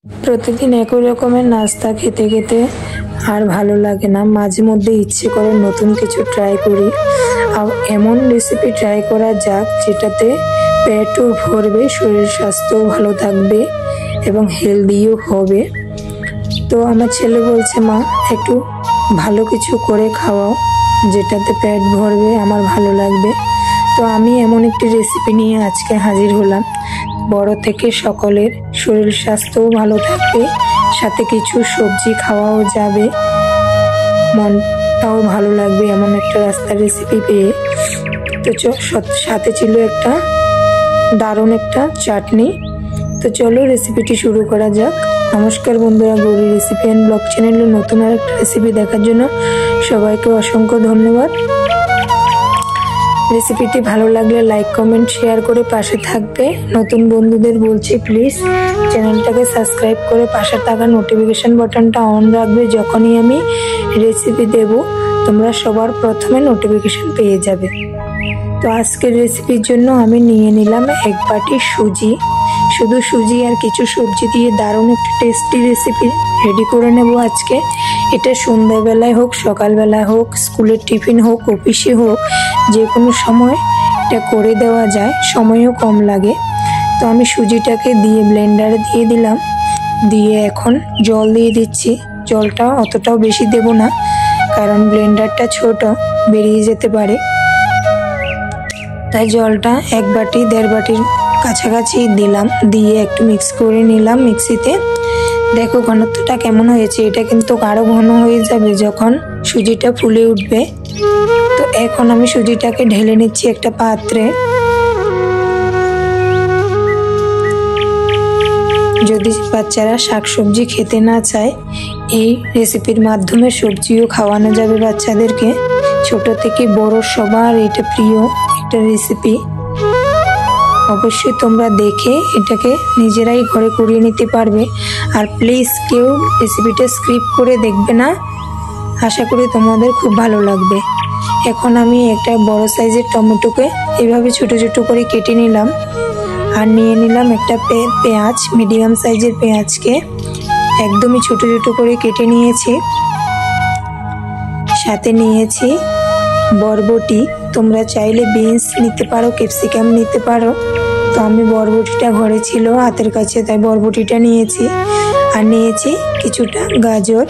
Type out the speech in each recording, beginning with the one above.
প্রতিদিন একই রকমের নাস্তা খেতে খেতে আর ভালো লাগে না, মাঝে মধ্যে ইচ্ছে করে নতুন কিছু ট্রাই করি। আর এমন রেসিপি ট্রাই করা যাক যেটাতে পেটও ভরবে, শরীর স্বাস্থ্যও ভালো থাকবে এবং হেলদিও হবে। তো আমার ছেলে বলছে, মা একটু ভালো কিছু করে খাওয়াও যেটাতে পেট ভরবে, আমার ভালো লাগবে। তো আমি এমন একটি রেসিপি নিয়ে আজকে হাজির হলাম। বড় থেকে সকলের শরীর স্বাস্থ্যও ভালো থাকবে, সাথে কিছু সবজি খাওয়াও যাবে, মনটাও ভালো লাগবে এমন একটা রাস্তার রেসিপি পেয়ে। তো সাথে ছিল একটা দারুণ একটা চাটনি। তো চলো রেসিপিটি শুরু করা যাক। নমস্কার বন্ধুরা, গৌরী রেসিপি অ্যান্ড ব্লগ চ্যানেলে নতুন আর একটা রেসিপি দেখার জন্য সবাইকে অসংখ্য ধন্যবাদ। রেসিপিটি ভালো লাগলে লাইক কমেন্ট শেয়ার করে পাশে থাকবে। নতুন বন্ধুদের বলছি, প্লিজ চ্যানেলটাকে সাবস্ক্রাইব করে পাশে থাকা নোটিফিকেশন বাটনটা অন রাখবে। যখনই আমি রেসিপি দেব তোমরা সবার প্রথমে নোটিফিকেশন পেয়ে যাবে। তো আজকের রেসিপির জন্য আমি নিয়ে নিলাম 1 বাটি সুজি। শুধু সুজি আর কিছু সবজি দিয়ে দারুণ একটা টেস্টি রেসিপি রেডি করে নেব আজকে। এটা সন্ধ্যাবেলায় হোক, সকালবেলায় হোক, স্কুলের টিফিন হোক, অফিসে হোক, যে কোনো সময় এটা করে দেওয়া যায়, সময়ও কম লাগে। তো আমি সুজিটাকে দিয়ে ব্লেন্ডারে দিয়ে দিলাম, দিয়ে এখন জল দিয়ে দিচ্ছি। জলটা অতটাও বেশি দেব না, কারণ ব্লেন্ডারটা ছোট, বেরিয়ে যেতে পারে। তাই জলটা 1 বাটি 1.5 বাটির কাছাকাছি দিলাম, দিয়ে একটু মিক্স করে নিলাম মিক্সিতে। দেখো ঘনত্বটা কেমন হয়েছে, এটা কিন্তু আরো ঘন হয়ে যাবে যখন সুজিটা ফুলে উঠবে। তো এখন আমি সুজিটাকে ঢেলে নিচ্ছি একটা পাত্রে। যদি বাচ্চারা শাকসবজি খেতে না চায়, এই রেসিপির মাধ্যমে সবজিও খাওয়ানো যাবে বাচ্চাদেরকে। ছোট থেকে বড় সবার এটা প্রিয় একটা রেসিপি। অবশ্যই তোমরা দেখে এটাকে নিজেরাই ঘরে করিয়ে নিতে পারবে। আর প্লিজ কেউ রেসিপিটা স্কিপ করে দেখবে না, আশা করি তোমাদের খুব ভালো লাগবে। এখন আমি একটা বড় সাইজের টমেটোকে এভাবে ছোট ছোট করে কেটে নিলাম, আর নিয়ে নিলাম একটা পেঁয়াজ, মিডিয়াম সাইজের পেঁয়াজকে একদমই ছোট ছোট করে কেটে নিয়েছি। সাথে নিয়েছি বরবটি, তোমরা চাইলে বিনস নিতে পারো, ক্যাপসিকাম নিতে পারো। তো আমি বরবটিটা ঘরে ছিল হাতের কাছে, তাই বরবটিটা নিয়েছি। আর নিয়েছি কিছুটা গাজর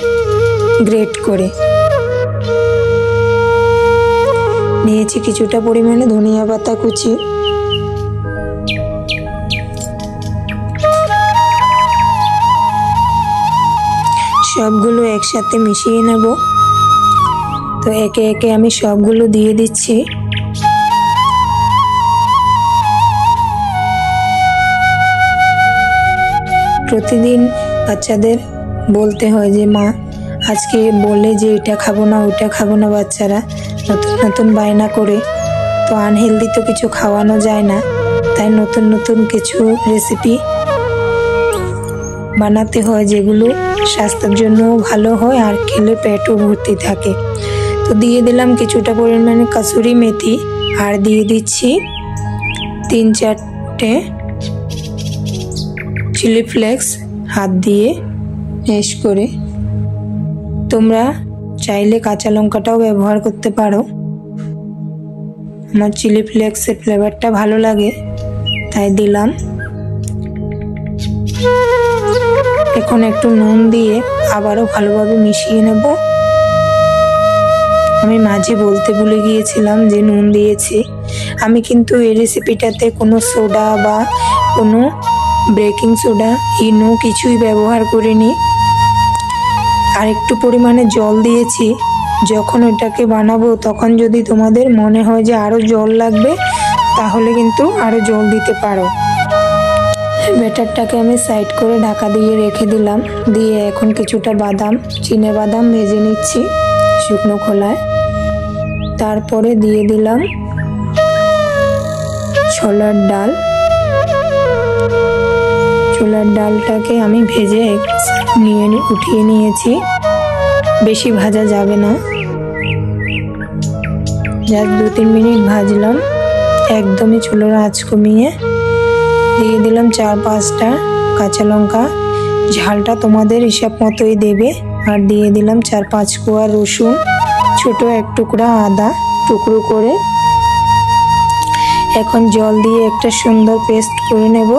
গ্রেট করে, নিয়েছি কিছুটা পরিমাণে ধনিয়া পাতা কুচি, সবগুলো একসাথে মিশিয়ে নেব। তো একে একে আমি সবগুলো দিয়ে দিচ্ছি। প্রতিদিন বাচ্চাদের বলতে হয় যে মা আজকে বলে যে এটা খাবো না ওটা খাবো না, বাচ্চারা নতুন নতুন বায়না করে। তো আনহেলদি তো কিছু খাওয়ানো যায় না, তাই নতুন নতুন কিছু রেসিপি বানাতে হয় যেগুলো স্বাস্থ্যের জন্যও ভালো হয় আর খেলে পেটও ভর্তি থাকে। তো দিয়ে দিলাম কিছুটা পরিমাণে কাসুরি মেথি, আর দিয়ে দিচ্ছি 3-4টে চিলি ফ্লেক্স হাত দিয়ে ম্যাশ করে। তোমরা চাইলে কাঁচা লঙ্কাটাও ব্যবহার করতে পারো, আমার চিলি ফ্লেক্সের ফ্লেভারটা ভালো লাগে তাই দিলাম। এখন একটু নুন দিয়ে আবারও ভালোভাবে মিশিয়ে নেব। আমি মাঝে বলতে ভুলে গিয়েছিলাম যে নুন দিয়েছি। আমি কিন্তু এই রেসিপিটাতে কোনো সোডা বা কোনো বেকিং সোডা, ইনো কিছুই ব্যবহার করিনি। আর একটু পরিমাণে জল দিয়েছি। যখন ওটাকে বানাবো তখন যদি তোমাদের মনে হয় যে আরো জল লাগবে, তাহলে কিন্তু আরো জল দিতে পারো। ব্যাটারটাকে আমি সাইড করে ঢাকা দিয়ে রেখে দিলাম, দিয়ে এখন কিছুটা বাদাম, চিনে বাদাম ভেজে নিচ্ছি শুকনো খোলায়। তারপরে দিয়ে দিলাম ছোলার ডাল। ছোলার ডালটাকে আমি ভেজে উঠিয়ে নিয়েছি, বেশি ভাজা যাবে না, জাস্ট 2-3 মিনিট ভাজলাম একদমই চুলোর আঁচ কমিয়ে। দিয়ে দিলাম 4-5টা কাঁচা লঙ্কা, ঝালটা তোমাদের হিসাব মতোই দেবে। আর দিয়ে দিলাম 4-5 কোয়া রসুন, ছোট এক টুকরা আদা টুকরো করে। এখন জল দিয়ে একটা সুন্দর পেস্ট করে নেব।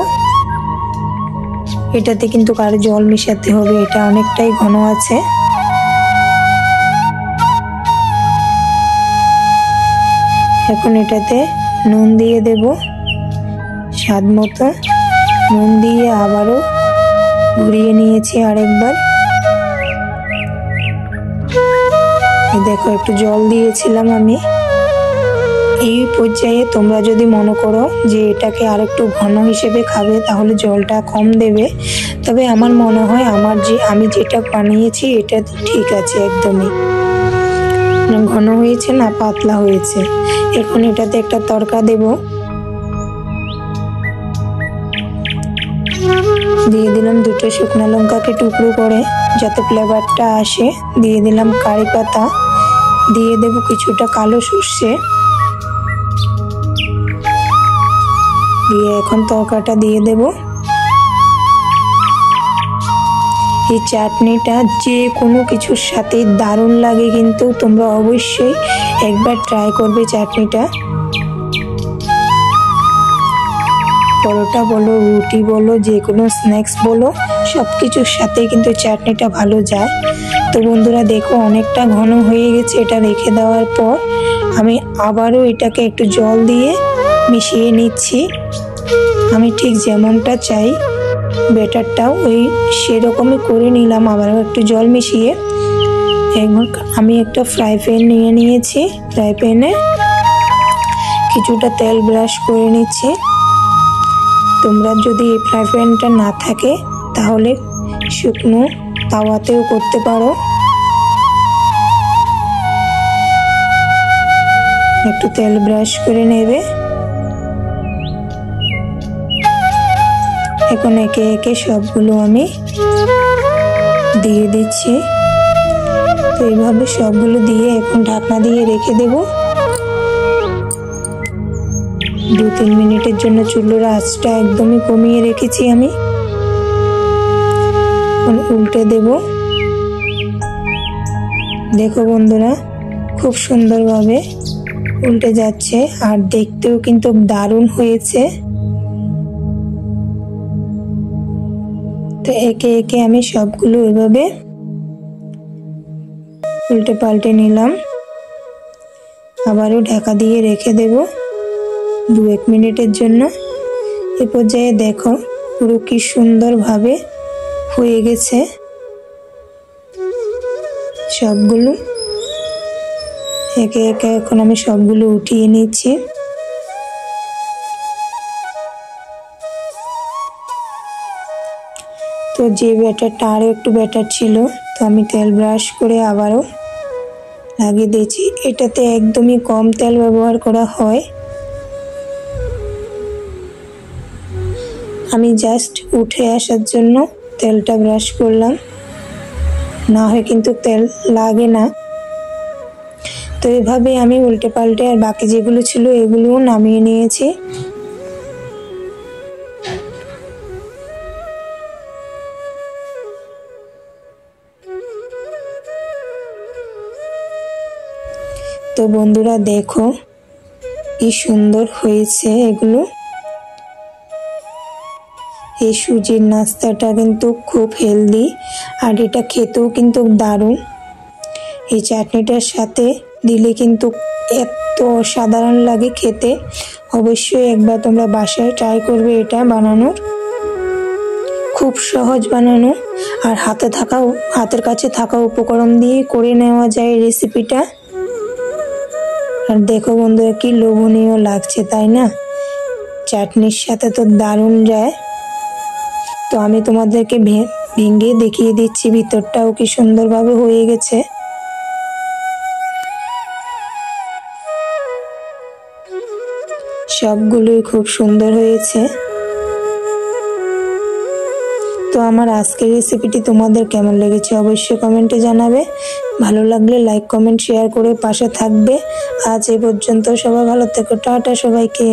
এটাতে কিন্তু আর জল মিশাতে হবে, এটা অনেকটাই ঘন আছে। এখন এটাতে নুন দিয়ে দেব স্বাদ মতো। নুন দিয়ে আবারও ঘুরিয়ে নিয়েছি আরেকবার। দেখো একটু জল দিয়েছিলাম আমি। এই পর্যায়ে তোমরা যদি মনে করো যে এটাকে আরেকটু ঘন হিসেবে খাবে তাহলে জলটা কম দেবে। তবে আমার মনে হয় আমি যেটা বানিয়েছি এটা ঠিক আছে, একদমই ঘন হয়েছে না পাতলা হয়েছে। এখন এটাতে একটা তড়কা দেব। দিয়ে দিলাম 2টো শুকনো লঙ্কাকে টুকরো করে যাতে ফ্লেভারটা আসে। দিয়ে দিলাম কারি পাতা, দিয়ে দেব কিছুটা কালো সর্ষে দিয়ে এখন তরকাটা দিয়ে দেব। এই চাটনিটা যে কোনো কিছুর সাথে দারুণ লাগে, কিন্তু তোমরা অবশ্যই একবার ট্রাই করবে চাটনিটা। পরোটা বলো, রুটি বলো, যে কোনো স্ন্যাক্স বলো, সব কিছুর সাথে কিন্তু চাটনিটা ভালো যায়। তো বন্ধুরা দেখো অনেকটা ঘন হয়ে গেছে। এটা রেখে দেওয়ার পর আমি আবারও এটাকে একটু জল দিয়ে মিশিয়ে নিচ্ছি। আমি ঠিক যেমনটা চাই ব্যাটারটাও ওই সেরকমই করে নিলাম। আবারও একটু জল মিশিয়ে আমি একটা ফ্রাই প্যান নিয়ে নিয়েছি। ফ্রাই প্যানে কিছুটা তেল ব্রাশ করে নিচ্ছি। তোমরা যদি এই ফ্রাই প্যানটা না থাকে তাহলে শুকনো তাওয়াতেও করতে পারো। একটু তেল ব্রাশ করে নেবে। এখন একে একে সবগুলো আমি দিয়ে দিচ্ছি। তো এইভাবে সবগুলো দিয়ে এখন ঢাকনা দিয়ে রেখে দেব 2-3 মিনিটের জন্য। চুলোর আঁচটা একদমই কমিয়ে রেখেছি আমি। উল্টে দেব। দেখো বন্ধুরা খুব সুন্দরভাবে উল্টে যাচ্ছে আর দেখতেও কিন্তু দারুণ হয়েছে। তো একে একে আমি সবগুলো এভাবে উল্টে পাল্টে নিলাম। আবারও ঢাকা দিয়ে রেখে দেব 2-1 মিনিটের জন্য। এ পর্যায়ে দেখো পুরো কি সুন্দরভাবে হয়ে গেছে সবগুলো। একে একে এখন আমি সবগুলো উঠিয়ে নিচ্ছি। তো যে ব্যাটারটা আরও একটু ব্যাটার ছিল, তো আমি তেল ব্রাশ করে আবারও লাগিয়ে দিয়েছি। এটাতে একদমই কম তেল ব্যবহার করা হয়। আমি জাস্ট উঠে আসার জন্য তেলটা ব্রাশ করলাম, না হয় কিন্তু তেল লাগে না। তো এভাবে আমি উল্টে পাল্টে আর বাকি যেগুলো ছিল এগুলোও নামিয়ে নিয়েছি। তো বন্ধুরা দেখো কি সুন্দর হয়েছে এগুলো। এই সুজির নাস্তাটা কিন্তু খুব হেলদি আর এটা খেতেও কিন্তু দারুণ। এই চাটনিটার সাথে দিলে কিন্তু এত অসাধারণ লাগে খেতে। অবশ্যই একবার তোমরা বাসায় ট্রাই করবে এটা বানানোর। খুব সহজ বানানো আর হাতের কাছে থাকা উপকরণ দিয়ে করে নেওয়া যায় এই রেসিপিটা। আর দেখো বন্ধুরা কি লোভনীয় লাগছে, তাই না? চাটনির সাথে তো দারুণ যায়। তো আমি তোমাদেরকে ভেঙে দেখিয়ে দিচ্ছি ভিতরটাও কি সুন্দরভাবে হয়ে গেছে। সবগুলোই খুব সুন্দর হয়েছে। তো আমার আজকের রেসিপিটি তোমাদের কেমন লেগেছে অবশ্যই কমেন্টে জানাবে। ভালো লাগলে লাইক কমেন্ট শেয়ার করে পাশে থাকবে। আজ এই পর্যন্ত, সবাই ভালো থেকো, টাটা সবাইকে।